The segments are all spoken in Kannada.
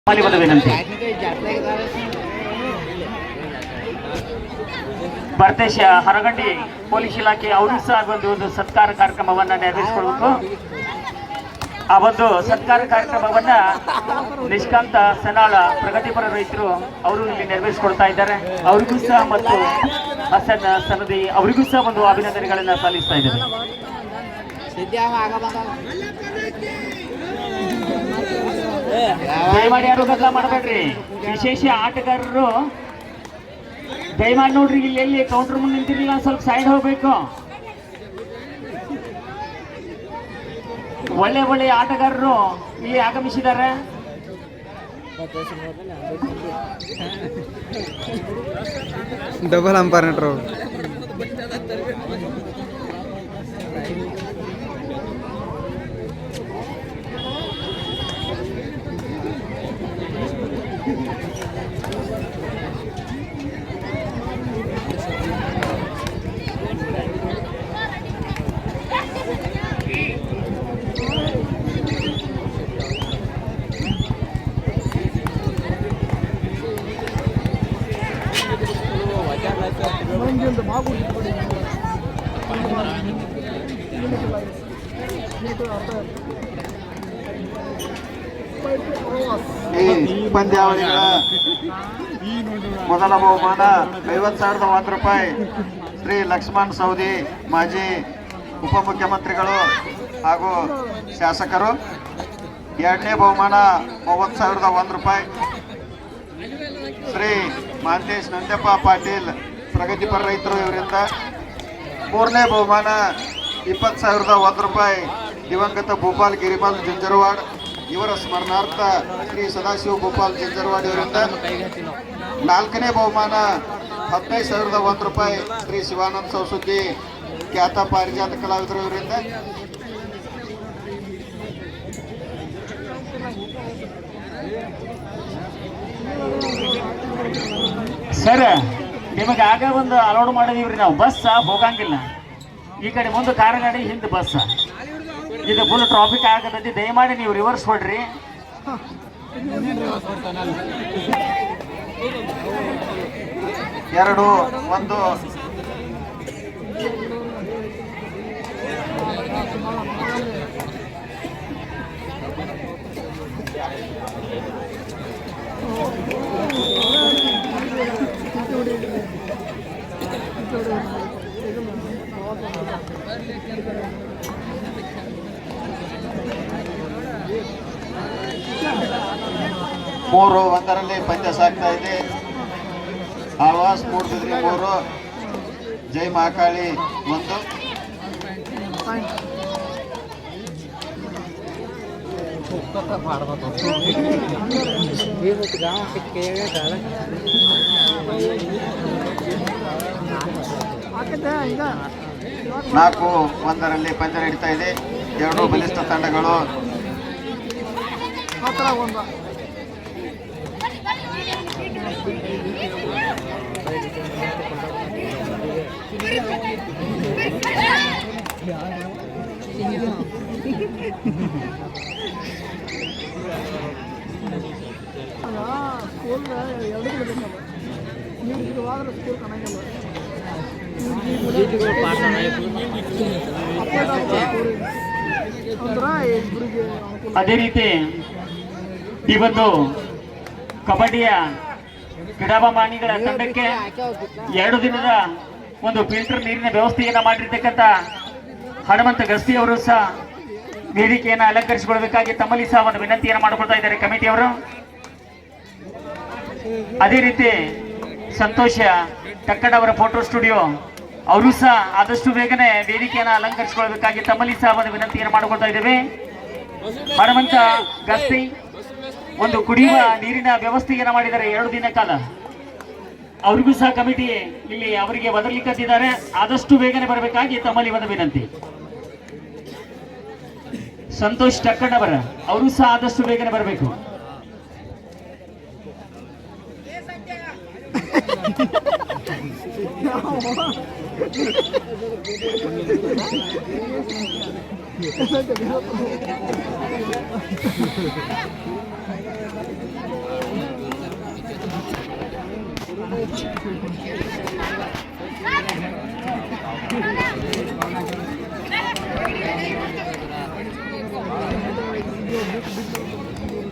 ವಿನಂತಿ. ಭರತೇಶ ಹರಗಂಡಿ ಪೊಲೀಸ್ ಇಲಾಖೆ ಅವರು ಸಹ ಒಂದು ಸತ್ಕಾರ ಕಾರ್ಯಕ್ರಮವನ್ನ ನೆರವೇರಿಸಿಕೊಳ್ಬೇಕು. ಆ ಒಂದು ಸತ್ಕಾರ ಕಾರ್ಯಕ್ರಮವನ್ನ ನಿಷ್ಕಾಂತ ಸನಾಳ ಪ್ರಗತಿಪರ ರೈತರು ಅವರು ಇಲ್ಲಿ ನೆರವೇರಿಸಿಕೊಳ್ತಾ ಇದ್ದಾರೆ. ಅವರಿಗೂ ಸಹ ಮತ್ತು ಹಸನ್ ಸನದಿ ಅವರಿಗೂ ಸಹ ಒಂದು ಅಭಿನಂದನೆಗಳನ್ನ ಸಲ್ಲಿಸ್ತಾ ಇದ್ದಾರೆ. ದಯಮಾಡಿ ಯಾರು ಗದ್ದಲ ಮಾಡಬೇಡ್ರಿ. ವಿಶೇಷ ಆಟಗಾರರು ದಯಮಾಡಿ ನೋಡ್ರಿ, ಇಲ್ಲಿ ಎಲ್ಲಿ ಕೌಂಟರ್ ಮುಂದೆ ನಿಂತಿರಲಿಲ್ಲ, ಸ್ವಲ್ಪ ಸೈಡ್ ಹೋಗ್ಬೇಕು. ಒಳ್ಳೆ ಒಳ್ಳೆ ಆಟಗಾರರು ಇಲ್ಲಿ ಆಗಮಿಸಿದ್ದಾರೆ. ಡಬಲ್ ಅಂಪೈರ್ ನಟರು ಈ ಪಂದ್ಯಾವಳಿಗಳ ಮೊದಲ ಬಹುಮಾನ 50,001 ರೂಪಾಯಿ ಶ್ರೀ ಲಕ್ಷ್ಮಣ್ ಸವದಿ, ಮಾಜಿ ಉಪಮುಖ್ಯಮಂತ್ರಿಗಳು ಹಾಗೂ ಶಾಸಕರು. ಎರಡನೇ ಬಹುಮಾನ 30,001 ರೂಪಾಯಿ ಶ್ರೀ ಮಾಂತೇಶ್ ನಂಜಪ್ಪ ಪಾಟೀಲ್, ಪ್ರಗತಿಪರ ರೈತರು ಇವರಿಂದ. ಮೂರನೇ ಬಹುಮಾನ 20,001 ರೂಪಾಯಿ ದಿವಂಗತ ಭೂಪಾಲ್ ಗಿರಿಪಾಲ್ ಜಂಜರವಾಡ್, ಇವರ ಸ್ಮರಣಾರ್ಥ ಶ್ರೀ ಸದಾಶಿವ ಭೂಪಾಲ್ ಜಂಜರವಾಡ್ ಇವರಿಂದ. ನಾಲ್ಕನೇ ಬಹುಮಾನ 15,001 ರೂಪಾಯಿ ಶ್ರೀ ಶಿವಾನಂದ ಸೌಸುದ್ದಿ, ಖ್ಯಾತ ಪಾರಿಜಾತ ಕಲಾವಿದರು ಇವರಿಂದ. ಸರ್, ನಿಮಗೆ ಆಗ ಒಂದು ಅಲೋಡ್ ಮಾಡಿದೀವ್ರಿ ನಾವು. ಬಸ್ ಹೋಗಂಗಿಲ್ಲ, ಈ ಕಡೆ ಮುಂದೆ ಕಾರ್ ಗಾಡಿ, ಹಿಂದೆ ಬಸ್. ಇದು ಫುಲ್ ಟ್ರಾಫಿಕ್ ಆಗತೈತಿ. ದಯಮಾಡಿ ನೀವು ರಿವರ್ಸ್ ಹೊಡ್ರಿ. ಎರಡು ಒಂದು ಮೂರು ಒಂದರಲ್ಲಿ ಪಂದ್ಯ ಸಾಗ್ತಾ ಇದೆ. ಆವಾಸ್ ಮೂಡ್ಬಿದ್ರಿ 3, ಜೈ ಮಹಾಕಾಳಿ 1. ನಾಲ್ಕು ಒಂದರಲ್ಲಿ ಪಂದ್ಯ ನಡೀತಾ ಇದೆ. ಎರಡು ಬಲಿಷ್ಠ ತಂಡಗಳು. ಅದೇ ರೀತಿ ಈ ಒಂದು ಕಬಡ್ಡಿಯ ಕ್ರೀಡಾಭಿಮಾನಿಗಳ ತಂಡಕ್ಕೆ 2 ದಿನದ ಒಂದು ಫಿಲ್ಟರ್ ನೀರಿನ ವ್ಯವಸ್ಥೆಯನ್ನ ಮಾಡಿರ್ತಕ್ಕಂಥ ಹನುಮಂತ ಗಸ್ತಿ ಅವರು ಸಹ ವೇದಿಕೆಯನ್ನು ಅಲಂಕರಿಸಿಕೊಳ್ಳಬೇಕಾಗಿ ತಮ್ಮಲ್ಲಿ ಸಹ ಒಂದು ವಿನಂತಿಯನ್ನು ಮಾಡಿಕೊಳ್ತಾ ಇದ್ದಾರೆ ಕಮಿಟಿಯವರು. ಅದೇ ರೀತಿ ಸಂತೋಷ ಟಕ್ಕಡ್ ಅವರ ಫೋಟೋ ಸ್ಟುಡಿಯೋ ಅವರು ಸಹ ಆದಷ್ಟು ಬೇಗನೆ ವೇದಿಕೆಯನ್ನು ಅಲಂಕರಿಸಿಕೊಳ್ಳಬೇಕಾಗಿ ತಮ್ಮಲ್ಲಿ ಸಹ ಒಂದು ವಿನಂತಿಯನ್ನು ಮಾಡಿಕೊಳ್ತಾ ಇದ್ದೇವೆ. ಹನುಮಂತ ಗಸ್ತಿ ಒಂದು ಕುಡಿಯುವ ನೀರಿನ ವ್ಯವಸ್ಥೆಯನ್ನು ಮಾಡಿದ್ದಾರೆ 2 ದಿನ ಕಾಲ. ಅವರಿಗೂ ಸಹ ಕಮಿಟಿ ಇಲ್ಲಿ ಅವರಿಗೆ ಒದರ್ಲಿಕ್ಕಿದ್ದಾರೆ. ಆದಷ್ಟು ಬೇಗನೆ ಬರಬೇಕಾಗಿ ತಮ್ಮಲ್ಲಿ ಒಂದು ವಿನಂತಿ. ಸಂತೋಷ್ ಟಕ್ಕಣ್ಣವರ ಅವರು ಸಹ ಆದಷ್ಟು ಬೇಗನೆ ಬರಬೇಕು.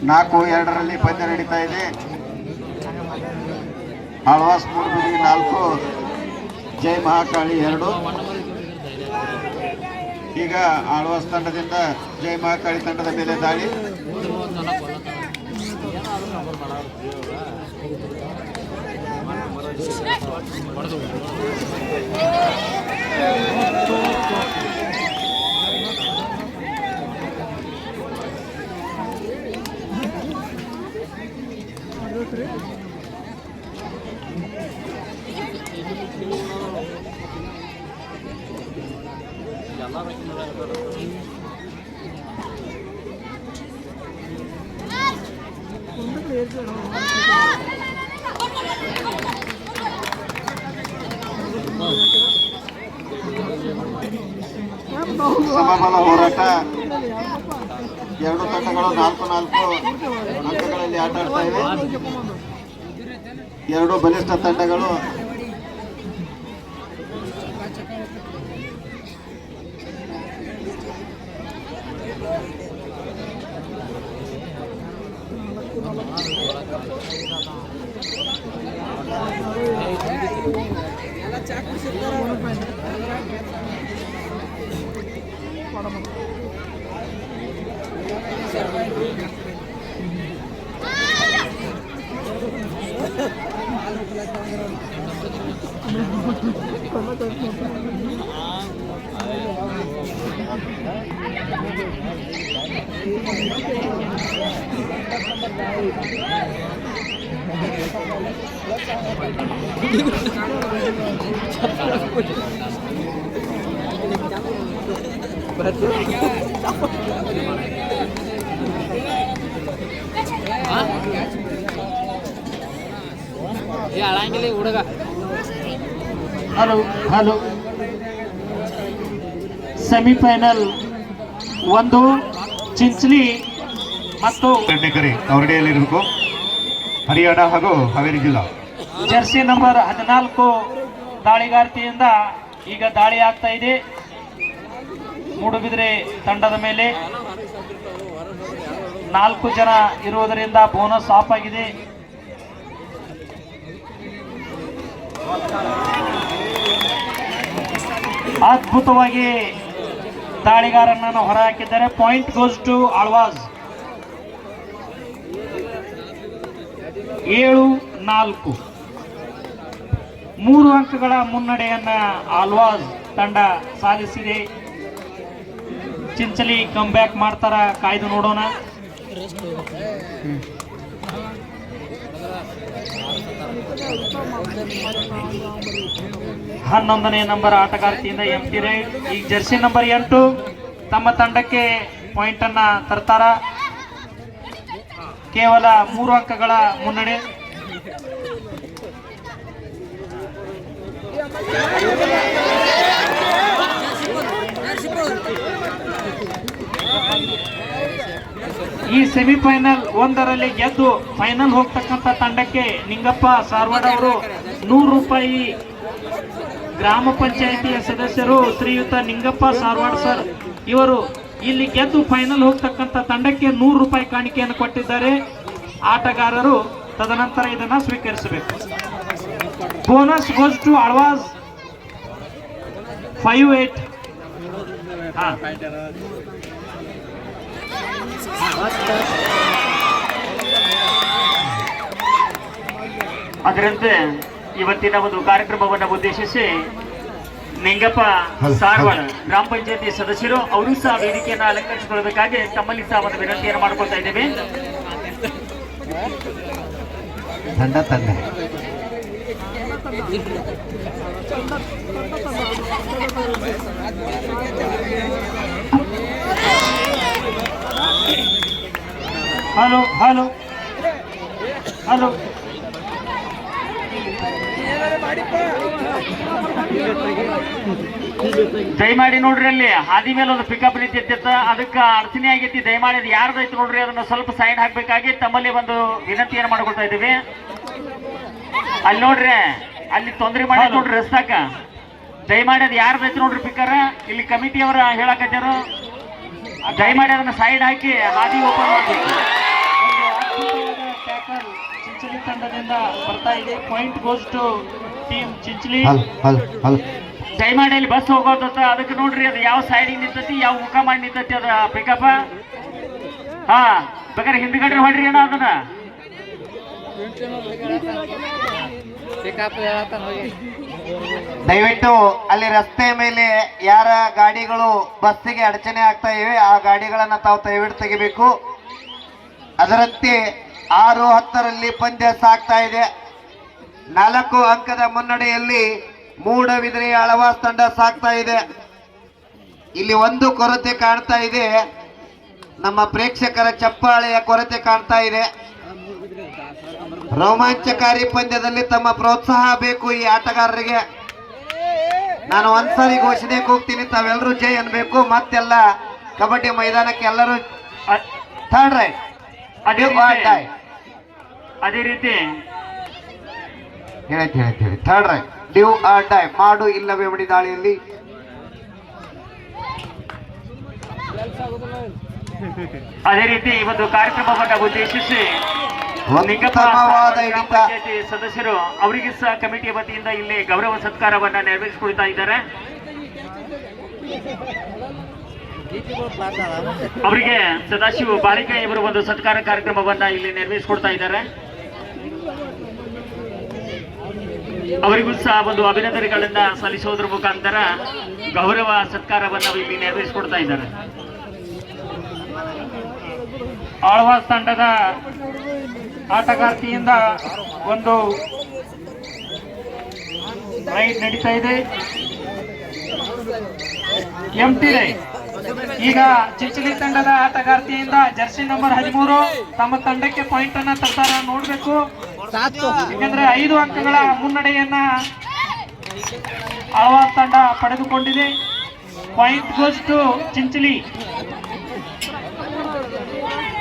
4-2 ಪಂದ್ಯ ನಡೀತಾ ಇದೆ. ಆಳ್ವಾಸ್ ಮೂಡುಬಿದಿರೆ 4, ಜೈ ಮಹಾಕಾಳಿ 2. ಈಗ ಆಳ್ವಾಸ್ ತಂಡದಿಂದ ಜೈ ಮಹಾಕಾಳಿ ತಂಡದ ಮೇಲೆ ದಾಳಿ. ಸಮಬಲ ಹೋರಾಟ. ಎರಡು ತಂಡಗಳು 4-4 ಅಂಕಗಳಲ್ಲಿ ಆಟ ಆಡ್ತಾ ಇವೆ. ಎರಡು ಬಲಿಷ್ಠ ತಂಡಗಳು. ಹಲೋ ಹಲೋ ಸೆಮಿಫೈನಲ್ 1 ಚಿಂಚಲಿ ಮತ್ತು ಅವರಡಿಯಲ್ಲಿರಬೇಕು. ಹರಿಯಾಣ ಹಾಗೂ ಹಾವೇರಿ ಜಿಲ್ಲಾ. ಜರ್ಸಿ ನಂಬರ್ 14 ದಾಳಿಗಾರ್ತಿಯಿಂದ ಈಗ ದಾಳಿ ಆಗ್ತಾ ಇದೆ ಮೂಡುಬಿದಿರೆ ತಂಡದ ಮೇಲೆ. 4 ಜನ ಇರುವುದರಿಂದ ಬೋನಸ್ ಆಫ್ ಆಗಿದೆ. ಅದ್ಭುತವಾಗಿ ದಾಳಿಗಾರನನ್ನು ಹೊರ ಹಾಕಿದ್ದಾರೆ. Point goes to Alva's. 7-4 3 ಅಂಕಗಳ ಮುನ್ನಡೆಯನ್ನ ಆಳ್ವಾಸ್ ತಂಡ ಸಾಧಿಸಿದೆ. ಚಿಂಚಲಿ ಕಮ್ ಬ್ಯಾಕ್ ಮಾಡ್ತಾರ, ಕಾಯ್ದು ನೋಡೋಣ. ಹನ್ನೊಂದನೇ ನಂಬರ್ ಆಟಗಾರ್ತಿಯಿಂದ ಎಂಟಿ ರೈಡ್. ಈಗ ಜರ್ಸಿ ನಂಬರ್ 8 ತಮ್ಮ ತಂಡಕ್ಕೆ ಪಾಯಿಂಟ್ ಅನ್ನ ತರ್ತಾರ. ಕೇವಲ 3 ಅಂಕಗಳ ಮುನ್ನಡೆ. ಈ ಸೆಮಿಫೈನಲ್ 1ರಲ್ಲಿ ಗೆದ್ದು ಫೈನಲ್ ಹೋಗ್ತಕ್ಕಂಥ ತಂಡಕ್ಕೆ ನಿಂಗಪ್ಪ ಸಾರ್ವಾಡ್ ಅವರು 100 ರೂಪಾಯಿ, ಗ್ರಾಮ ಪಂಚಾಯಿತಿಯ ಸದಸ್ಯರು ಶ್ರೀಯುತ ನಿಂಗಪ್ಪ ಸಾರ್ವಾಡ್ ಸರ್ ಇವರು ಇಲ್ಲಿ ಗೆದ್ದು ಫೈನಲ್ ಹೋಗ್ತಕ್ಕಂಥ ತಂಡಕ್ಕೆ 100 ರೂಪಾಯಿ ಕಾಣಿಕೆಯನ್ನು ಕೊಟ್ಟಿದ್ದಾರೆ. ಆಟಗಾರರು ತದನಂತರ ಇದನ್ನ ಸ್ವೀಕರಿಸಬೇಕು. Bonus goes to Alvas 5-8. ಅದರಂತೆ ಇವತ್ತಿನ ಒಂದು ಕಾರ್ಯಕ್ರಮವನ್ನು ಉದ್ದೇಶಿಸಿ ನಿಂಗಪ್ಪ ಸಾರ್ವಾಡ್ ಗ್ರಾಮ ಪಂಚಾಯತಿ ಸದಸ್ಯರು ಅವರು ಸಹ ವೇದಿಕೆಯನ್ನು ಅಲಂಕರಿಸಿಕೊಳ್ಳಬೇಕಾಗಿ ತಮ್ಮಲ್ಲಿ ಸಹ ಒಂದು ವಿನಂತಿಯನ್ನು ಮಾಡಿಕೊಳ್ತಾ ಇದ್ದೇವೆ. ತಂಡ ಹಲೋ ಹಲೋ ಹಲೋ ದಯಮಾಡಿ ನೋಡ್ರಿ, ಅಲ್ಲಿ ಹಾದಿ ಮೇಲೆ ಒಂದು ಪಿಕಪ್ ನಿಂತಿತ್ತ, ಅದಕ್ಕೆ ಅಡಚಣೆ ಆಗೈತಿ. ದಯಮಾಡಿ ಅದು ಯಾರ್ದೈತಿ ನೋಡ್ರಿ, ಅದನ್ನ ಸ್ವಲ್ಪ ಸೈಡ್ ಹಾಕ್ಬೇಕಾಗಿ ತಮ್ಮಲ್ಲಿ ಒಂದು ವಿನಂತಿಯನ್ನು ಮಾಡಿಕೊಳ್ತಾ ಇದ್ದೀವಿ. ಅಲ್ಲಿ ನೋಡ್ರಿ, ಅಲ್ಲಿ ತೊಂದರೆ ಮಾಡಿ ನೋಡ್ರಿ ರಸ್ತಾಕ. ದಯಮಾಡಿ ಅದು ಯಾರು ಬೇಕು ನೋಡ್ರಿ ಪಿಕ್ಕರ, ಇಲ್ಲಿ ಕಮಿಟಿಯವರ ಹೇಳಕತ್ತಾರು. ದಯಮಾಡಿ ಅದನ್ನ ಸೈಡ್ ಹಾಕಿ ಹಾದಿ ಓಪನ್ ಮಾಡಬೇಕು. ಟ್ಯಾಕಲ್ ಚಿಂಚಲಿ ತಂಡದಿಂದ ಬರ್ತಾ ಇದೆ. Point goes to team Chinchali. ದಯಮಾಡಿ ಅಲ್ಲಿ ಬಸ್ ಹೋಗೋದ ಅದಕ್ಕೆ ನೋಡ್ರಿ, ಅದು ಯಾವ ಸೈಡಿಗೆ ನಿಂತತಿ, ಯಾವ ಮುಖ ಮಾಡಿ ನಿಂತತಿ ಅದ ಪಿಕಪ್. ಹಾ ಬೇಕಾದ್ರೆ ಹಿಂದ್ಗಡೆ ಹೊಡ್ರಿ ಏನೋ ಅದನ್ನ. ದಯವಿಟ್ಟು ಅಲ್ಲಿ ರಸ್ತೆ ಮೇಲೆ ಯಾರ ಗಾಡಿಗಳು ಬಸ್ಸಿಗೆ ಅಡಚಣೆ ಆಗ್ತಾ ಇವೆ ಆ ಗಾಡಿಗಳನ್ನ ತಾವು ದಯವಿಟ್ಟು ತೆಗಿಬೇಕು. ಅದರಂತೆ 6-10ರಲ್ಲಿ ಪಂದ್ಯ ಸಾಗ್ತಾ ಇದೆ. 4 ಅಂಕದ ಮುನ್ನಡೆಯಲ್ಲಿ ಮೂಡಬಿದಿರೆ ಆಳ್ವಾಸ್ ತಂಡ ಸಾಗ್ತಾ ಇದೆ. ಇಲ್ಲಿ ಒಂದು ಕೊರತೆ ಕಾಣ್ತಾ ಇದೆ, ನಮ್ಮ ಪ್ರೇಕ್ಷಕರ ಚಪ್ಪಾಳೆಯ ಕೊರತೆ ಕಾಣ್ತಾ ಇದೆ. ರೋಮಾಂಚಕಾರಿ ಪಂದ್ಯದಲ್ಲಿ ತಮ್ಮ ಪ್ರೋತ್ಸಾಹ ಬೇಕು ಈ ಆಟಗಾರರಿಗೆ. ನಾನು ಒಂದ್ಸರಿ ಘೋಷಣೆ ಹೋಗ್ತೀನಿ, ತಾವೆಲ್ಲರೂ ಜೈ ಅನ್ಬೇಕು. ಮತ್ತೆಲ್ಲ ಕಬಡ್ಡಿ ಮೈದಾನಕ್ಕೆ ಎಲ್ಲರೂ ಥರ್ಡ್ ರೈಟ್ ಅದೇ ರೀತಿ ಹೇಳಿ third raid do or die, ಮಾಡು ಇಲ್ಲವೇ ಮಡಿ ದಾಳಿಯಲ್ಲಿ. ಅದೇ ರೀತಿ ಈ ಒಂದು ಕಾರ್ಯಕ್ರಮವನ್ನು ಉದ್ದೇಶಿಸಿ ಉತ್ತಮವಾದ ಹಿಡಿತ ಸದಸ್ಯರು ಅವರಿಗೆ ಸಹ ಕಮಿಟಿಯ ವತಿಯಿಂದ ಇಲ್ಲಿ ಗೌರವ ಸತ್ಕಾರವನ್ನ ನೆರವೇರಿಸಿಕೊಳ್ತಾ ಇದ್ದಾರೆ. ಅವರಿಗೆ ಸದಾಶಿವ ಬಾಳಿಕೆ ಇವರು ಒಂದು ಸತ್ಕಾರ ಕಾರ್ಯಕ್ರಮವನ್ನ ಇಲ್ಲಿ ನೆರವೇರಿಸಿಕೊಡ್ತಾ ಇದ್ದಾರೆ. ಅವರಿಗೂ ಸಹ ಒಂದು ಅಭಿನಂದನೆಗಳನ್ನ ಸಲ್ಲಿಸೋದ್ರ ಮುಖಾಂತರ ಗೌರವ ಸತ್ಕಾರವನ್ನ ಇಲ್ಲಿ ನೆರವೇರಿಸಿಕೊಡ್ತಾ ಇದ್ದಾರೆ. ಆಳ್ವಾಸ್ ತಂಡದ ಆಟಗಾರ್ತಿಯಿಂದ ಒಂದು ರೈಡ್ ನಡೀತಾ ಇದೆ. ಎಂಟಿ ರೈಡ್. ಈಗ ಚಿಂಚಲಿ ತಂಡದ ಆಟಗಾರ್ತಿಯಿಂದ ಜರ್ಸಿ ನಂಬರ್ 13 ತಮ್ಮ ತಂಡಕ್ಕೆ ಪಾಯಿಂಟ್ ಅನ್ನ ತರ್ತಾರ ನೋಡ್ಬೇಕು. ಯಾಕಂದ್ರೆ 5 ಅಂಕಗಳ ಮುನ್ನಡೆಯನ್ನ ಆಳ್ವಾಸ್ ತಂಡ ಪಡೆದುಕೊಂಡಿದೆ. Point goes to Chinchali.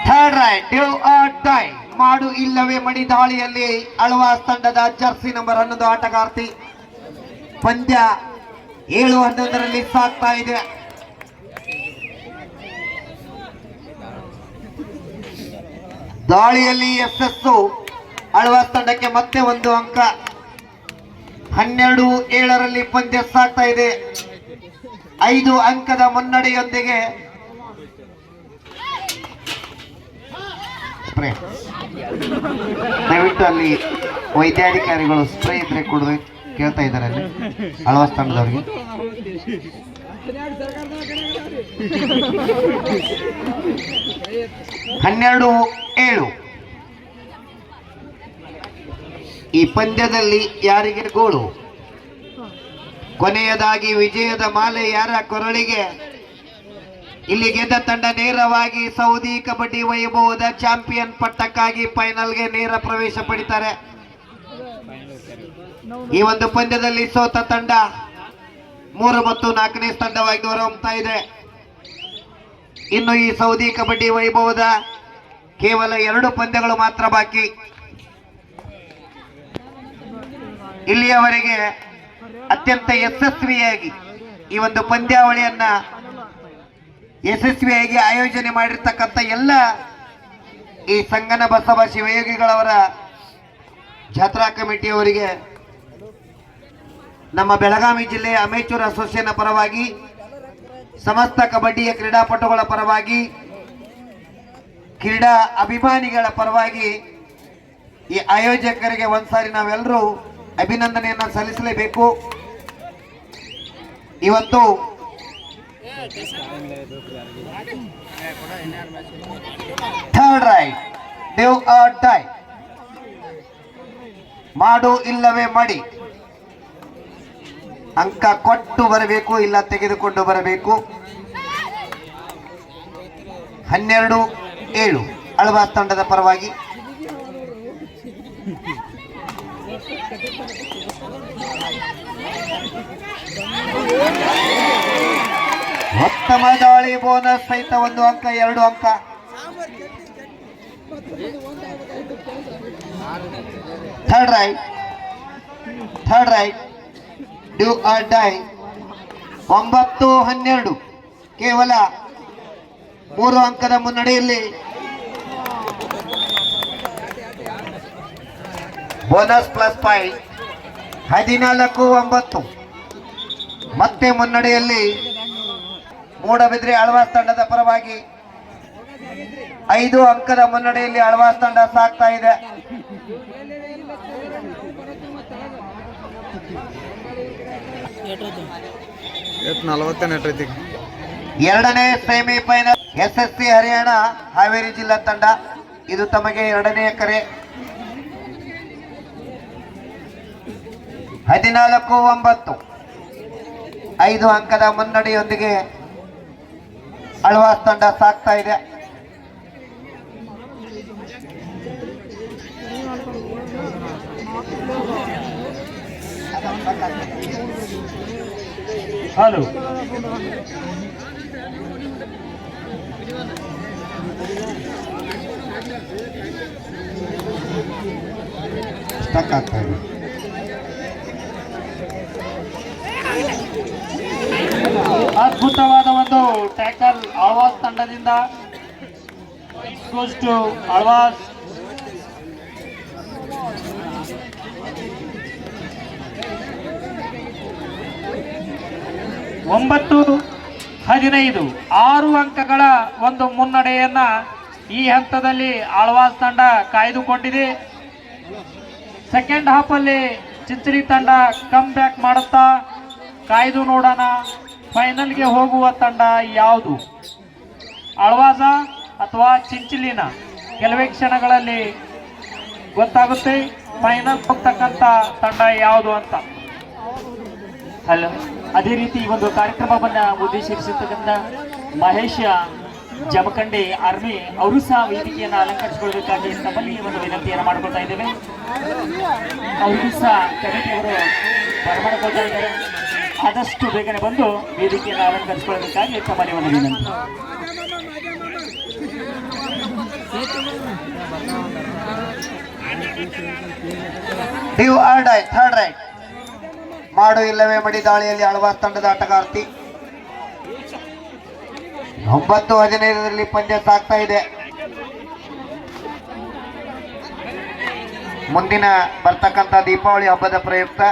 Third raid do or die, ಮಾಡು ಇಲ್ಲವೇ ಮಡಿ ದಾಳಿಯಲ್ಲಿ ಆಳ್ವಾಸ್ ತಂಡದ ಜರ್ಸಿ ನಂಬರ್ 11 ಆಟಗಾರ್ತಿ. ಪಂದ್ಯ 7-11ರಲ್ಲಿ ಸಾಗ್ತಾ ಇದೆ. ದಾಳಿಯಲ್ಲಿ ಯಶಸ್ಸು ಆಳ್ವಾಸ್ ತಂಡಕ್ಕೆ ಮತ್ತೆ 1 ಅಂಕ. 12-7ರಲ್ಲಿ ಪಂದ್ಯ ಸಾಗ್ತಾ ಇದೆ. 5 ಅಂಕದ ಮುನ್ನಡೆಯೊಂದಿಗೆ ಸ್ಪ್ರೇ. ದಯವಿಟ್ಟು ಅಲ್ಲಿ ವೈದ್ಯಾಧಿಕಾರಿಗಳು ಸ್ಪ್ರೇ ಇದ್ರೆ ಕೊಡಬೇಕು ಕೇಳ್ತಾ ಇದ್ದಾರೆ ಅಲ್ಲಿ ಆಳ್ವಾಸ್ ತಂಡದವರಿಗೆ. 12-7 ಈ ಪಂದ್ಯದಲ್ಲಿ ಯಾರಿಗೆ ಗೋಳು? ಕೊನೆಯದಾಗಿ ವಿಜಯದ ಮಾಲೆ ಯಾರ ಕೊರಳಿಗೆ? ಇಲ್ಲಿ ಗೆದ್ದ ತಂಡ ನೇರವಾಗಿ ಸೌದಿ ಕಬಡ್ಡಿ ವೈಭವದ ಚಾಂಪಿಯನ್ ಪಟ್ಟಕ್ಕಾಗಿ ಫೈನಲ್ಗೆ ನೇರ ಪ್ರವೇಶ ಪಡಿತಾರೆ. ಈ ಒಂದು ಪಂದ್ಯದಲ್ಲಿ ಸೋತ ತಂಡ 3 ಮತ್ತು 4ನೇ ತಂಡವಾಗಿ ಹೊರಹೊಮ್ಮುತ್ತಾ ಇದೆ. ಇನ್ನು ಈ ಸೌದಿ ಕಬಡ್ಡಿ ವೈಭವದ ಕೇವಲ 2 ಪಂದ್ಯಗಳು ಮಾತ್ರ ಬಾಕಿ. ಇಲ್ಲಿಯವರೆಗೆ ಅತ್ಯಂತ ಯಶಸ್ವಿಯಾಗಿ ಈ ಒಂದು ಪಂದ್ಯಾವಳಿಯನ್ನ ಯಶಸ್ವಿಯಾಗಿ ಆಯೋಜನೆ ಮಾಡಿರ್ತಕ್ಕಂಥ ಎಲ್ಲ ಈ ಸಂಗನ ಬಸವ ಶಿವಯೋಗಿಗಳವರ ಜಾತ್ರಾ ಕಮಿಟಿಯವರಿಗೆ ನಮ್ಮ ಬೆಳಗಾವಿ ಜಿಲ್ಲೆಯ ಅಮೇಚೂರ್ ಅಸೋಸಿಯೇಷನ್ ಪರವಾಗಿ, ಸಮಸ್ತ ಕಬಡ್ಡಿಯ ಕ್ರೀಡಾಪಟುಗಳ ಪರವಾಗಿ, ಕ್ರೀಡಾ ಅಭಿಮಾನಿಗಳ ಪರವಾಗಿ ಈ ಆಯೋಜಕರಿಗೆ ಒಂದ್ಸಾರಿ ನಾವೆಲ್ಲರೂ ಅಭಿನಂದನೆಯನ್ನ ಸಲ್ಲಿಸಲೇಬೇಕು. ಇವತ್ತು third raid do or die, ಮಾಡು ಇಲ್ಲವೇ ಮಡಿ. ಅಂಕ ಕೊಟ್ಟು ಬರಬೇಕು, ಇಲ್ಲ ತೆಗೆದುಕೊಂಡು ಬರಬೇಕು. 12-7 ಆಳ್ವಾಸ್ ತಂಡದ ಪರವಾಗಿ. ಉತ್ತಮ ದಾಳಿ, ಬೋನಸ್ ಸಹಿತ 1 ಅಂಕ, 2 ಅಂಕ. Third raid third raid, do or die. 9-12 ಕೇವಲ 3 ಅಂಕದ ಮುನ್ನಡೆಯಲ್ಲಿ. Bonus plus 5. 14-9 ಮತ್ತೆ ಮುನ್ನಡೆಯಲ್ಲಿ ಮೂಡಬಿದ್ರೆ ಆಳ್ವಾಸ್ ತಂಡದ ಪರವಾಗಿ 5 ಅಂಕದ ಮುನ್ನಡೆಯಲ್ಲಿ ಆಳ್ವಾಸ್ ತಂಡ ಸಾಗ್ತಾ ಇದೆ. ಎರಡನೇ ಸೆಮಿಫೈನಲ್ SSC ಹರಿಯಾಣ ಹಾವೇರಿ ಜಿಲ್ಲಾ ತಂಡ. ಇದು ತಮಗೆ ಎರಡನೆಯ ಕರೆ. 14-9 5 ಅಂಕದ ಮುನ್ನಡೆಯೊಂದಿಗೆ ಆಳ್ವಾಸ್ ತಂಡ ಸಾಗ್ತಾ ಇದೆ. ಹಲೋ ಸ್ಟಕ್ ಆಗ್ತಾ ಇದೆ. ಅದ್ಭುತವಾದ ಒಂದು ಟ್ಯಾಕಲ್ ಆಳ್ವಾಸ್ ತಂಡದಿಂದ. goes to Alva's. ಒಂಬತ್ತು 15 6 ಅಂಕಗಳ ಒಂದು ಮುನ್ನಡೆಯನ್ನ ಈ ಹಂತದಲ್ಲಿ ಆಳ್ವಾಸ್ ತಂಡ ಕಾಯ್ದುಕೊಂಡಿದೆ. ಸೆಕೆಂಡ್ ಹಾಫ್ ಅಲ್ಲಿ ಚಿಂಚಲಿ ತಂಡ ಕಮ್ ಬ್ಯಾಕ್ ಮಾಡುತ್ತಾ ಕಾಯ್ದು ನೋಡೋಣ ಫೈನಲ್ಗೆ ಹೋಗುವ ತಂಡ ಯಾವುದು, ಆಳ್ವಾಸ ಅಥವಾ ಚಿಂಚಲಿನ? ಕೆಲವೇ ಕ್ಷಣಗಳಲ್ಲಿ ಗೊತ್ತಾಗುತ್ತೆ ಫೈನಲ್ ಹೋಗ್ತಕ್ಕಂಥ ತಂಡ ಯಾವುದು ಅಂತ. ಹಲೋ, ಅದೇ ರೀತಿ ಈ ಒಂದು ಕಾರ್ಯಕ್ರಮವನ್ನ ಉದ್ದೇಶಿಸಿರ್ತಕ್ಕಂಥ ಮಹೇಶ ಜಮಖಂಡಿ ಆರ್ಮಿ ಅವರು ಸಹ ವೇದಿಕೆಯನ್ನು ಅಲಂಕರಿಸಿಕೊಳ್ಬೇಕಾಗಿ ತಮ್ಮಲ್ಲಿ ಒಂದು ವಿನಂತಿಯನ್ನು ಮಾಡ್ಕೊಳ್ತಾ ಇದ್ದೇವೆ. ಅವರಿಗೂ ಸಹ ಕಮಿಟಿಯವರು ಬರಮಾಡಿಕೊಳ್ತಾ ಇದ್ದಾರೆ. ಆದಷ್ಟು ಬೇಗನೆ ಬಂದು ವೇದಿಕೆಯನ್ನು ಅಲಂಕರಿಸಿಕೊಳ್ಬೇಕಾಗಿ ತಮ್ಮಲ್ಲಿ ಒಂದು ವಿನಂತಿ. Do or die third raid. ಮಾಡು ಇಲ್ಲವೇ ಮಡಿ ದಾಳಿಯಲ್ಲಿ ಆಳ್ವಾಸ್ ತಂಡದ ಆಟಗಾರ್ತಿ. 9-15 ಪಂದ್ಯ ಸಾಗ್ತಾ ಇದೆ. ಮುಂದಿನ ಬರ್ತಕ್ಕಂಥ ದೀಪಾವಳಿ ಹಬ್ಬದ ಪ್ರಯುಕ್ತ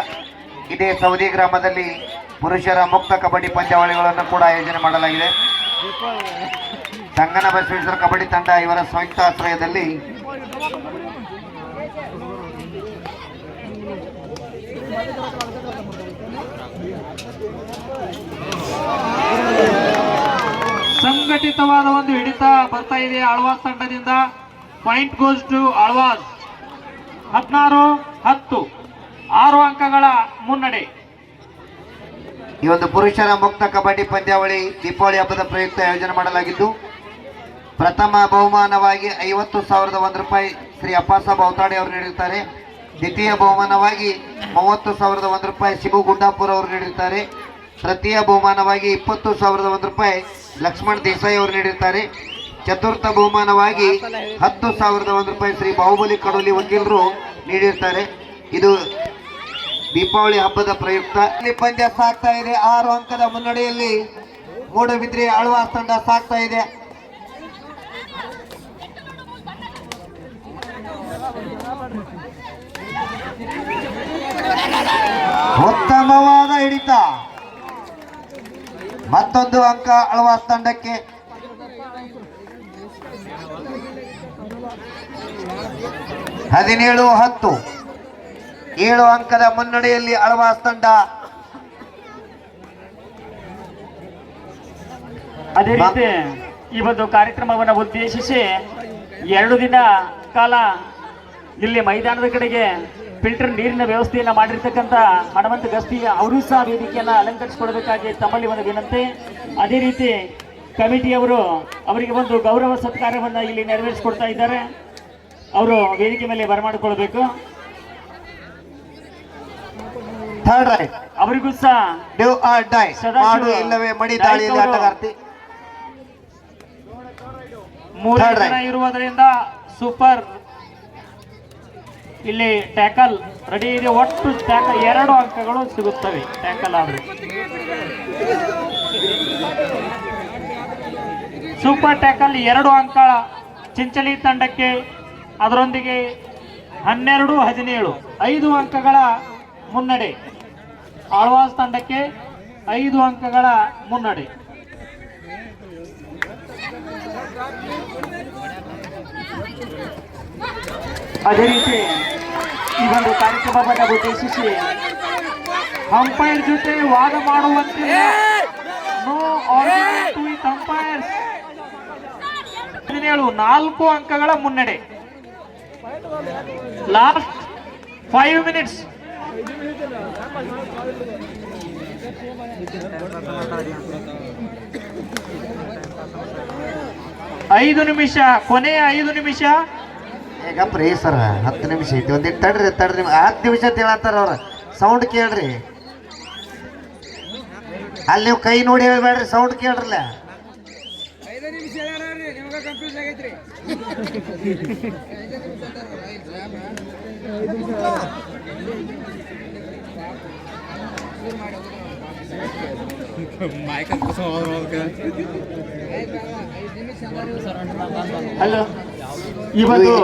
ಇದೇ ಸೌದಿ ಗ್ರಾಮದಲ್ಲಿ ಪುರುಷರ ಮುಕ್ತ ಕಬಡ್ಡಿ ಪಂದ್ಯಾವಳಿಗಳನ್ನು ಕೂಡ ಆಯೋಜನೆ ಮಾಡಲಾಗಿದೆ. ಸಂಗನ ಬಸವೇಶ್ವರ ಕಬಡ್ಡಿ ತಂಡ ಇವರ ಸಂಯುಕ್ತ ಆಶ್ರಯದಲ್ಲಿ ಸಂಘಟಿತವಾದ ಒಂದು ಹಿಡಿತ ಬರ್ತಾ ಇದೆ ಆಳ್ವಾಸ್ ತಂಡದಿಂದ. Point goes to Alva's. 16-10 6 ಅಂಕಗಳ ಮುನ್ನಡೆ. ಈ ಒಂದು ಪುರುಷರ ಮುಕ್ತ ಕಬಡ್ಡಿ ಪಂದ್ಯಾವಳಿ ದೀಪಾವಳಿ ಹಬ್ಬದ ಪ್ರಯುಕ್ತ ಆಯೋಜನೆ ಮಾಡಲಾಗಿದ್ದು, ಪ್ರಥಮ ಬಹುಮಾನವಾಗಿ 50,001 ರೂಪಾಯಿ ಶ್ರೀ ಅಪ್ಪಾಸಾಬ್ ಔತಾಡೆ ಅವರು ನೀಡಿರುತ್ತಾರೆ. ದ್ವಿತೀಯ ಬಹುಮಾನವಾಗಿ 30,001 ರೂಪಾಯಿ ಶಿಬು ಗುಂಡಾಪುರ ಅವರು ನೀಡಿರುತ್ತಾರೆ. ತೃತೀಯ ಬಹುಮಾನವಾಗಿ 20,001 ರೂಪಾಯಿ ಲಕ್ಷ್ಮಣ್ ದೇಸಾಯಿ ಅವರು ನೀಡಿರುತ್ತಾರೆ. ಚತುರ್ಥ ಬಹುಮಾನವಾಗಿ 10,001 ರೂಪಾಯಿ ಶ್ರೀ ಬಾಹುಬಲಿ ಕಡೋಲಿ ವಕೀಲರು ನೀಡಿರುತ್ತಾರೆ. ಇದು ದೀಪಾವಳಿ ಹಬ್ಬದ ಪ್ರಯುಕ್ತ ಇಲ್ಲಿ ಪಂದ್ಯ ಸಾಗ್ತಾ ಇದೆ. 6 ಅಂಕದ ಮುನ್ನಡೆಯಲ್ಲಿ ಮೂಡಬಿದ್ರೆ ಆಳ್ವಾಸ್ ತಂಡ ಸಾಗ್ತಾ ಇದೆ. ಉತ್ತಮವಾದ ಹಿಡಿತ. ಮತ್ತೊಂದು ಅಂಕ ಆಳ್ವಾಸ್ ತಂಡಕ್ಕೆ. ಹದಿನೇಳು 10 7 ಅಂಕದ ಮುನ್ನಡೆಯಲ್ಲಿ ಆಳ್ವಾಸ್ ತಂಡ. ಅದೇ ರೀತಿ ಈ ಒಂದು ಕಾರ್ಯಕ್ರಮವನ್ನು ಉದ್ದೇಶಿಸಿ 2 ದಿನ ಕಾಲ ಇಲ್ಲಿ ಮೈದಾನದ ಕಡೆಗೆ ಫಿಲ್ಟರ್ ನೀರಿನ ವ್ಯವಸ್ಥೆಯನ್ನು ಮಾಡಿರ್ತಕ್ಕಂಥ ಹನುಮಂತ ಗಸ್ತಿ ಅವರು ಸಹ ವೇದಿಕೆಯನ್ನು ಅಲಂಕರಿಸಿಕೊಡಬೇಕಾಗಿ ತಮ್ಮಲ್ಲಿ ಒಂದು ವಿನಂತಿ. ಅದೇ ರೀತಿ ಕಮಿಟಿಯವರು ಅವರಿಗೆ ಒಂದು ಗೌರವ ಸತ್ಕಾರವನ್ನು ಇಲ್ಲಿ ನೆರವೇರಿಸಿಕೊಡ್ತಾ ಇದ್ದಾರೆ. ಅವರು ವೇದಿಕೆ ಮೇಲೆ ಬರಮಾಡಿಕೊಳ್ಬೇಕು. ಥರ್ಡ್ ರೈಟ್ ಅವರಿಗೂ ಸಹ ಡ್ಯೂ ಆರ್ ಡೈ. ಮಾಡು ಇಲ್ಲವೇ ಮಡಿ ದಾಳಿಯಲ್ಲಿ ಆಟಗಾರ್ತಿ. 3 ಜನ ಇರುವುದರಿಂದ ಸೂಪರ್ ಇಲ್ಲಿ ಟ್ಯಾಕಲ್ ರೆಡಿ ಇದೆ. ಒಟ್ಟು ಟ್ಯಾಕಲ್ 2 ಅಂಕಗಳು ಸಿಗುತ್ತವೆ ಟ್ಯಾಕಲ್ ಆದ್ರೆ. ಸೂಪರ್ ಟ್ಯಾಕಲ್ 2 ಅಂಕ ಚಿಂಚಲಿ ತಂಡಕ್ಕೆ, ಅದರೊಂದಿಗೆ 12-17 5 ಅಂಕಗಳ ಮುನ್ನಡೆ. ಆಳ್ವಾಸ್ ತಂಡಕ್ಕೆ 5 ಅಂಕಗಳ ಮುನ್ನಡೆ. ಅದೇ ರೀತಿ ಈ ಒಂದು ಕಾರ್ಯಕ್ರಮವನ್ನು ಉದ್ದೇಶಿಸಿ ಅಂಪೈರ್ ಜೊತೆ ವಾದ ಮಾಡುವಂತೆ ನೋ ಆರ್ಗ್ಯುಮೆಂಟ್ ವಿತ್ ಅಂಪೈರ್ಸ್ 4 ಅಂಕಗಳ ಮುನ್ನಡೆ. Last 5 minutes. ಐದು ನಿಮಿಷ, ಕೊನೆಯ 5 ನಿಮಿಷ. ಈಗ ಪ್ರೀ ಸರ್ 10 ನಿಮಿಷ ಐತಿ, ಒಂದಿಟ್ಟು ತಡ್ರಿ 10 ನಿಮಿಷ ಹೇಳತ್ತಾರ ಅವ್ರ. ಸೌಂಡ್ ಕೇಳ್ರಿ, ಅಲ್ಲಿ ನೀವು ಕೈ ನೋಡಿ ಹೇಳ್ಬೇಡ್ರಿ, ಸೌಂಡ್ ಕೇಳ್ರಲ್ಲ. ಹಲೋ, ಇವತ್ತು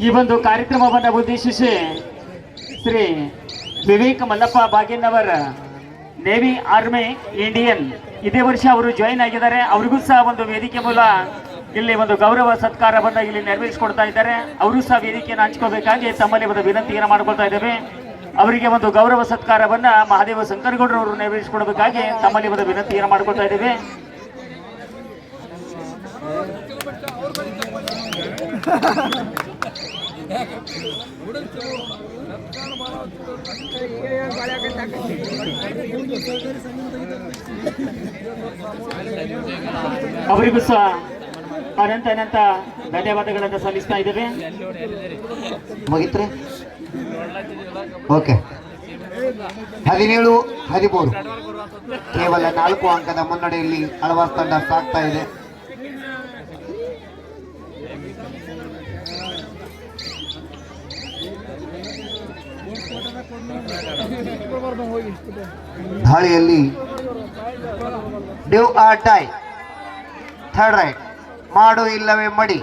ಈ ಒಂದು ಕಾರ್ಯಕ್ರಮವನ್ನು ಉದ್ದೇಶಿಸಿ Shri Vivek Mallappa Bagenavar navy army Indian ಇದೇ ವರ್ಷ ಅವರು ಜಾಯಿನ್ ಆಗಿದ್ದಾರೆ. ಅವರಿಗೂ ಸಹ ಒಂದು ವೇದಿಕೆ ಮೂಲ ಇಲ್ಲಿ ಒಂದು ಗೌರವ ಸತ್ಕಾರವನ್ನು ಇಲ್ಲಿ ನೆರವೇರಿಸಿಕೊಡ್ತಾ ಇದ್ದಾರೆ. ಅವರು ಸಹ ವೇದಿಕೆಯನ್ನು ಹಂಚ್ಕೋಬೇಕಾಗಿ ತಮ್ಮಲ್ಲಿ ಒಂದು ವಿನಂತಿಯನ್ನು ಮಾಡ್ಕೊಳ್ತಾ ಇದ್ದೇವೆ. ಅವರಿಗೆ ಒಂದು ಗೌರವ ಸತ್ಕಾರವನ್ನ ಮಹಾದೇವ ಶಂಕರಗೌಡರವರು ನೆರವೇರಿಸಿಕೊಡಬೇಕಾಗಿ ತಮ್ಮಲ್ಲಿ ಒಂದು ವಿನಂತಿಯನ್ನು ಮಾಡ್ಕೊಳ್ತಾ ಇದ್ದೇವೆ. ಅವರಿಗೂ ಸಹ ಅನಂತ ಧನ್ಯವಾದಗಳನ್ನು ಸಲ್ಲಿಸ್ತಾ ಇದ್ದೇವೆ. ಮುಗಿತ್ರಿ? ಓಕೆ. 17-13 ಕೇವಲ 4 ಅಂಕದ ಮುನ್ನಡೆಯಲ್ಲಿ ಆಳ್ವಾಸ್ ತಂಡ ಸಾಗ್ತಾ ಇದೆ. ದಾಳಿಯಲ್ಲಿ do or die, third raid, ಮಾಡು ಇಲ್ಲವೇ ಮಡಿ.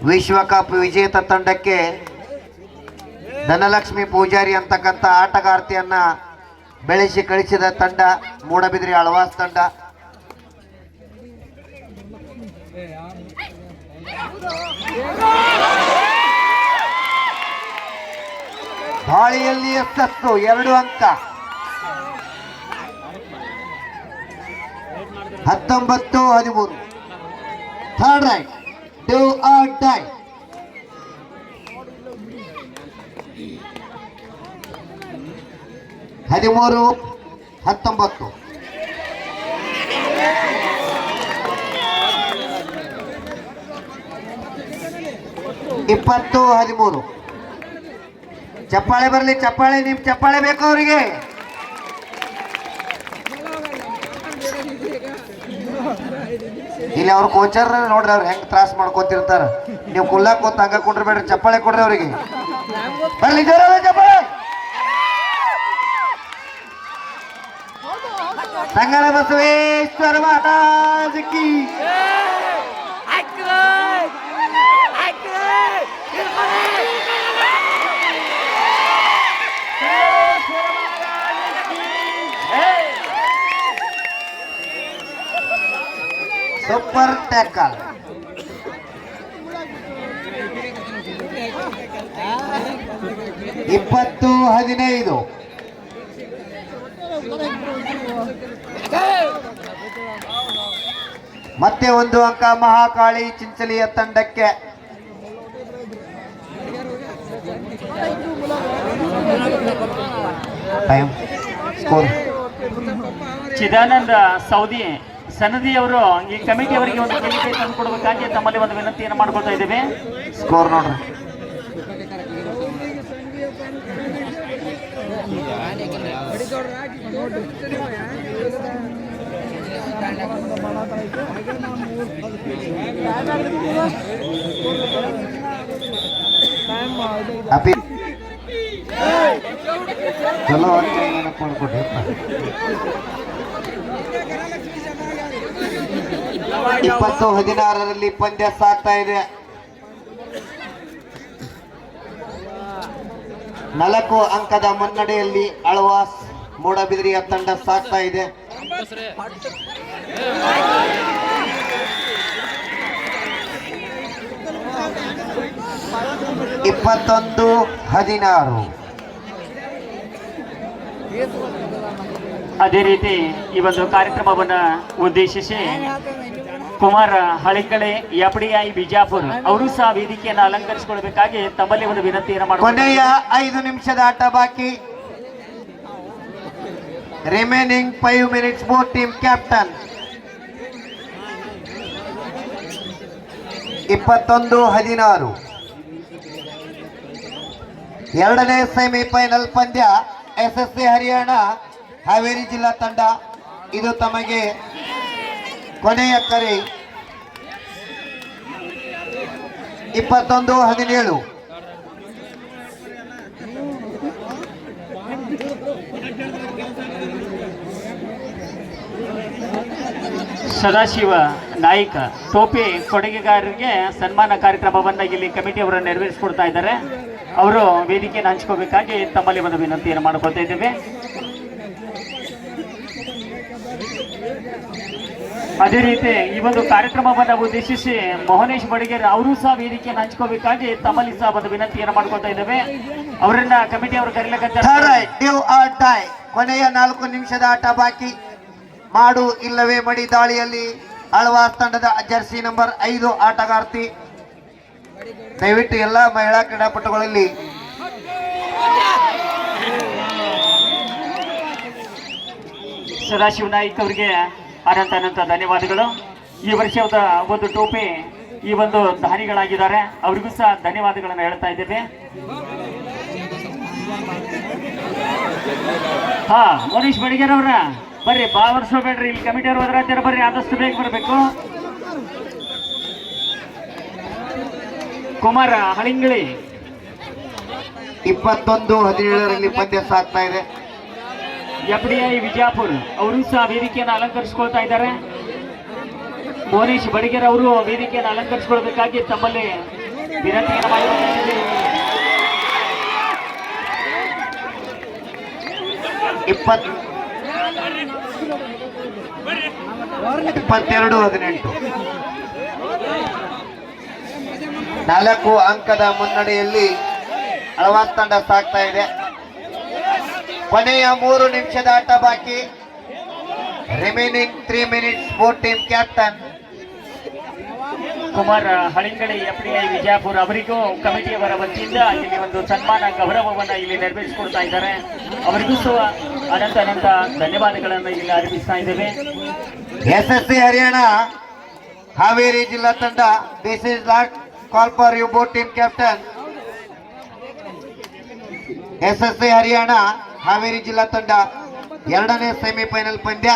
ವಿಶ್ವಕಪ್ ವಿಜೇತ ತಂಡಕ್ಕೆ ಧನಲಕ್ಷ್ಮಿ ಪೂಜಾರಿ ಅಂತಕ್ಕಂಥ ಆಟಗಾರ್ತಿಯನ್ನ ಬೆಳೆಸಿ ಕಳಿಸಿದ ತಂಡ ಮೂಡಬಿದಿರೆ ಆಳ್ವಾಸ್ ತಂಡ. ದಾಳಿಯಲ್ಲಿ ಯಶಸ್ಸು, 2 ಅಂಕ. 19-13 third raid, do or die. ಹದಿಮೂರು 19 20-13. ಚಪ್ಪಾಳೆ ಬರಲಿ, ಚಪ್ಪಾಳೆ, ನಿಮ್ ಚಪ್ಪಾಳೆ ಬೇಕು ಅವರಿಗೆ. ಇಲ್ಲಿ ಅವ್ರ ಕೋಚರ್ ನೋಡ್ರಿ, ಅವ್ರು ಹೆಂಗ್ ತ್ರಾಸ ಮಾಡ್ಕೊತಿರ್ತಾರ. ನೀವು ಕುಲ್ಲಾಕ್ ಕೂತ್ ಹಂಗ ಕುಂಡ್ರಬೇಡ್ರಿ, ಚಪ್ಪಾಳೆ ಕೊಡ್ರಿ ಅವ್ರಿಗೆ. ಬರ್ಲಿ ಜೋರಾದ ಚಪ್ಪಾಳೆ. ಸಂಗಡ ಬಸವೇಶ್ವರ ಮಹಾರಾಜ್ ಕಿ. Super tackle. ಇಪ್ಪತ್ತು 15. ಮತ್ತೆ 1 ಅಂಕ ಮಹಾಕಾಳಿ ಚಿಂಚಲಿಯ ತಂಡಕ್ಕೆ. Time score. ಚಿದಾನಂದ ಸೌದಿ ಸನದಿಯವರು ಈ ಕಮಿಟಿಯವರಿಗೆ ಒಂದು ಕೇಳಿಕೆ ತಂದು ಕೊಡಬೇಕಾಗಿ ತಮ್ಮಲ್ಲಿ ಒಂದು ವಿನಂತಿಯನ್ನು ಮಾಡ್ಕೊಳ್ತಾ ಇದ್ದೇವೆ. ಸ್ಕೋರ್ ನೋಡ್ರಿ. ಅಪಿ ಚಲೋ ಮಾಡ್ಕೊಡ್ರಿ 20-16ರಲ್ಲಿ ಪಂದ್ಯ ಸಾಗ್ತಾ ಇದೆ. 4 ಅಂಕದ ಮುನ್ನಡೆಯಲ್ಲಿ ಆಳ್ವಾಸ್ ಮೂಡಬಿದ್ರಿಯ ತಂಡ ಸಾಗ್ತಾ ಇದೆ. ಇಪ್ಪತ್ತೊಂದು 16. ಅದೇ ರೀತಿ ಈ ಒಂದು ಕಾರ್ಯಕ್ರಮವನ್ನ ಉದ್ದೇಶಿಸಿ ಕುಮಾರ ಹಳಿಕಳೆ ಎಫ್ಡಿಐ ಬಿಜಾಪುರ ಅವರು ಸಹ ವೇದಿಕೆಯನ್ನು ಅಲಂಕರಿಸಿಕೊಳ್ಬೇಕಾಗಿ ತಮ್ಮಲ್ಲಿ ಒಂದು ವಿನಂತಿಯನ್ನು ಮಾಡಿ. ಕೊನೆಯ 5 ನಿಮಿಷದ ಆಟ ಬಾಕಿ. Remaining 5 minutes. Both team captain 21-16. ಎರಡನೇ ಸೆಮಿಫೈನಲ್ ಪಂದ್ಯ SSC ಹರಿಯಾಣ ಹಾವೇರಿ ಜಿಲ್ಲಾ ತಂಡ. ಇದು ತಮಗೆ ಕೊನೆಯ ಕರೆ. 21-17. ಸದಾಶಿವ ನಾಯ್ಕ ಟೋಪಿ ಕೊಡುಗೆಗಾರರಿಗೆ ಸನ್ಮಾನ ಕಾರ್ಯಕ್ರಮವನ್ನು ಇಲ್ಲಿ ಕಮಿಟಿಯವರು ನೆರವೇರಿಸಿಕೊಡ್ತಾ ಇದ್ದಾರೆ. ಅವರು ವೇದಿಕೆಯನ್ನು ಹಂಚ್ಕೋಬೇಕಾಗಿ ತಮ್ಮಲ್ಲಿ ಒಂದು ವಿನಂತಿಯನ್ನು ಮಾಡ್ಕೊತಾ ಇದ್ದೇವೆ. ಅದೇ ರೀತಿ ಈ ಒಂದು ಕಾರ್ಯಕ್ರಮವನ್ನು ಉದ್ದೇಶಿಸಿ ಮೋಹನೇಶ್ ಬಡಿಗೇರ್ ಅವರು ಸಹ ವೇದಿಕೆಯನ್ನು ಹಂಚ್ಕೋಬೇಕಾಗಿ ತಮ್ಮಲ್ಲಿ ಸಹ ಒಂದು ವಿನಂತಿಯನ್ನು ಮಾಡ್ಕೊತಾ ಇದ್ದೇವೆ. ಅವರನ್ನ ಕಮಿಟಿಯವರು ಕರೀಲಿಕ್ಕೆ. ಕೊನೆಯ 4 ನಿಮಿಷದ ಆಟ ಬಾಕಿ. ಮಾಡು ಇಲ್ಲವೇ ಮಡಿ ದಾಳಿಯಲ್ಲಿ ಆಳ್ವಾಸ್ ತಂಡದ ಜರ್ಸಿ ನಂಬರ್ 5 ಆಟಗಾರ್ತಿ. ದಯವಿಟ್ಟು ಎಲ್ಲ ಮಹಿಳಾ ಕ್ರೀಡಾಪಟುಗಳಲ್ಲಿ ಸದಾಶಿವ ನಾಯ್ಕ್ ಅವರಿಗೆ ಅನಂತ ಧನ್ಯವಾದಗಳು. ಈ ವರ್ಷದ ಒಂದು ಟೋಪಿ ಈ ಒಂದು ದಾನಿಗಳಾಗಿದ್ದಾರೆ, ಅವರಿಗೂ ಸಹ ಧನ್ಯವಾದಗಳನ್ನು ಹೇಳ್ತಾ ಇದ್ದೇವೆ. ಹಾ, ಮನೀಶ್ ಬಡಿಗೇರ್ ಅವರ ಬರ್ರಿ, ಭಾಳ ವರ್ಷ ಬೇಡ್ರಿ, ಇಲ್ಲಿ ಕಮಿಟಿ ಅವರು ಹೋದ್ರ ಬರ್ರಿ, ಆದಷ್ಟು ಬೇಗ ಬರಬೇಕು. ಕುಮಾರ ಹಳಿಂಗಳಿ 21-17ರಲ್ಲಿ ಪಂದ್ಯ ಸಾಗ್ತಾ ಇದೆ. ಎಫ್ಡಿಐ ವಿಜಯಪುರ ಅವರು ಸಹ ವೇದಿಕೆಯನ್ನು ಅಲಂಕರಿಸಿಕೊಳ್ತಾ ಇದ್ದಾರೆ. ಮೋಹನೇಶ್ ಬಡಿಗೇರ್ ಅವರು ವೇದಿಕೆಯನ್ನು ಅಲಂಕರಿಸಿಕೊಳ್ಬೇಕಾಗಿ ತಮ್ಮಲ್ಲಿ ವಿನಂತಿಯನ್ನು ಮಾಡಿದ್ದಾರೆ. 22-18. 4 ಅಂಕದ ಮುನ್ನಡೆಯಲ್ಲಿ ಆಳ್ವಾಸ್ ತಂಡ ಸಾಗ್ತಾ ಇದೆ. ಕೊನೆಯ 3 ನಿಮಿಷದ ಆಟ ಬಾಕಿ. Remaining 3 minutes. Both team captain Kumara Halingali FDI Vijayapura ಅವರಿಗೂ ಕಮಿಟಿಯವರ ವತಿಯಿಂದ ಇಲ್ಲಿ ಒಂದು ಸನ್ಮಾನ ಗೌರವವನ್ನು ಇಲ್ಲಿ ನೆರವೇರಿಸಿಕೊಡ್ತಾ ಇದ್ದಾರೆ. ಅವರಿಗೂ ಸಹ ಅನಂತ ಧನ್ಯವಾದಗಳನ್ನು ಇಲ್ಲಿ ಅರ್ಪಿಸ್ತಾ ಇದ್ದೇವೆ. SSC ಹರಿಯಾಣ ಹಾವೇರಿ ಜಿಲ್ಲಾ ತಂಡ. This is lot call for you both team captain. SSC Haryana Haveri ಜಿಲ್ಲಾ ತಂಡ ಎರಡನೇ ಸೆಮಿಫೈನಲ್ ಪಂದ್ಯ.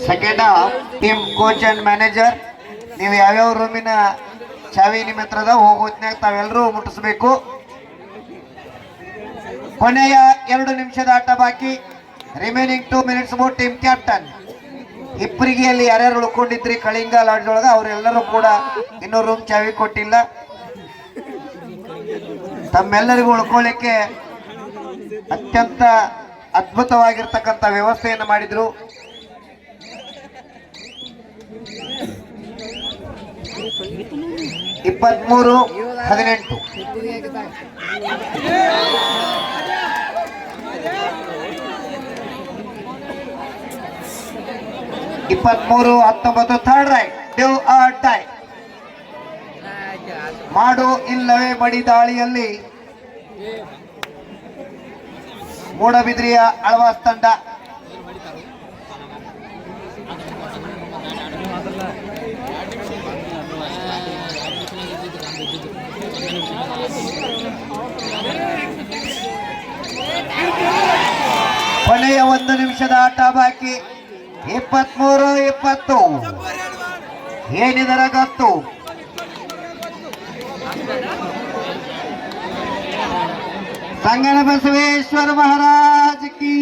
Second half team coach and manager, ನೀವು ಯಾವ್ಯಾವ ರೂಮಿನ ಚಾವಿ ನಿಮ್ಮ ಹತ್ರದ ಹೋಗೋತ್ನಾಗ ತಾವೆಲ್ಲರೂ ಮುಟ್ಟಿಸ್ಬೇಕು. ಕೊನೆಯ 2 ನಿಮಿಷದ ಆಟ ಬಾಕಿ. Remaining 2 minutes. Both team captain. ಹಿಪ್ಪರಿಗೆಯಲ್ಲಿ ಯಾರ್ಯಾರು ಉಳ್ಕೊಂಡಿದ್ರಿ ಕಳಿಂಗ ಲಾಡ್ಜ್ ಒಳಗ ಅವರೆಲ್ಲರೂ ಕೂಡ ಇನ್ನೂ ರೂಮ್ ಚಾವಿ ಕೊಟ್ಟಿಲ್ಲ. ತಮ್ಮೆಲ್ಲರಿಗೂ ಉಳ್ಕೊಳ್ಳಿಕ್ಕೆ ಅತ್ಯಂತ ಅದ್ಭುತವಾಗಿರ್ತಕ್ಕಂಥ ವ್ಯವಸ್ಥೆಯನ್ನು ಮಾಡಿದ್ರು. ಇಪ್ಪತ್ಮೂರು 18. Third right. Dew R die. ಮಾಡು ಇಲ್ಲವೇ ಮಡಿ ದಾಳಿಯಲ್ಲಿ ಮೂಡಬಿದ್ರಿಯ ಆಳ್ವಾಸ್ ತಂಡ ಒಂದು ನಿಮಿಷದ ಆಟ ಬಾಕಿ. 23-20 ಏನಿದರ ಗತ್ತು. ಸಂಗನ ಬಸವೇಶ್ವರ ಮಹಾರಾಜ್ ಕಿ.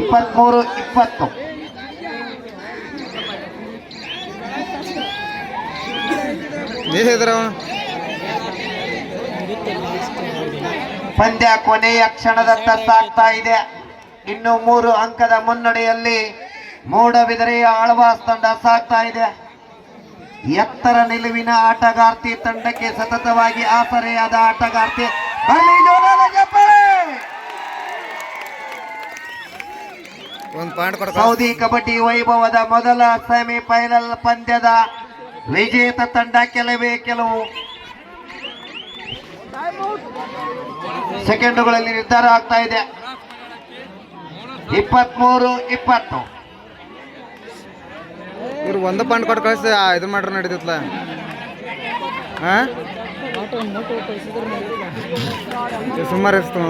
ಇಪ್ಪತ್ಮೂರು 20 ಪಂದ್ಯ ಕೊನೆಯ ಕ್ಷಣದತ್ತ ಸಾಗ್ತಾ ಇದೆ. ಇನ್ನು 3 ಅಂಕದ ಮುನ್ನಡೆಯಲ್ಲಿ ಮೂಡಬಿದರೆಯ ಆಳ್ವಾಸ್ ತಂಡ ಸಾಗ್ತಾ ಇದೆ. ಎತ್ತರ ನಿಲುವಿನ ಆಟಗಾರ್ತಿ ತಂಡಕ್ಕೆ ಸತತವಾಗಿ ಆಸರೆಯಾದ ಆಟಗಾರ್ತಿ. ಬರಲಿ ಜೋರಾದ ಚಪ್ಪಾಳೆ. ಸೌದಿ ಕಬಡ್ಡಿ ವೈಭವದ ಮೊದಲ ಸೆಮಿಫೈನಲ್ ಪಂದ್ಯದ ವಿಜೇತ ತಂಡ ಕೆಲವು ಸೆಕೆಂಡುಗಳಲ್ಲಿ ನಿರ್ಧಾರ ಆಗ್ತಾ ಇದೆ. 23-20 ಇವ್ರು ಒಂದು ಪಾಯಿಂಟ್ ಕೊಟ್ಟು ಕಳಿಸಿ ಇದು ಮಾಡ್ರೆ ನಡೀತಲ್ಲ. ಸುಮಾರು ಇಸ್ತು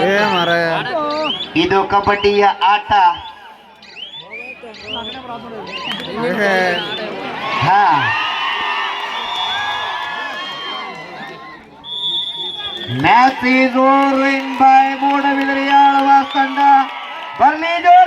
ಏ ಮಾರಾಯ. ಇದು ಕಬಡ್ಡಿಯ ಆಟ. ಹಾ, ಮ್ಯಾಚ್ ಈಸ್ ಓವರ್ ಬೈ ಮೂಡಬಿದರೆಯ ಆಳ್ವಾಸ್ ತಂಡ. ಬರ್ಲಿ ಜೋರ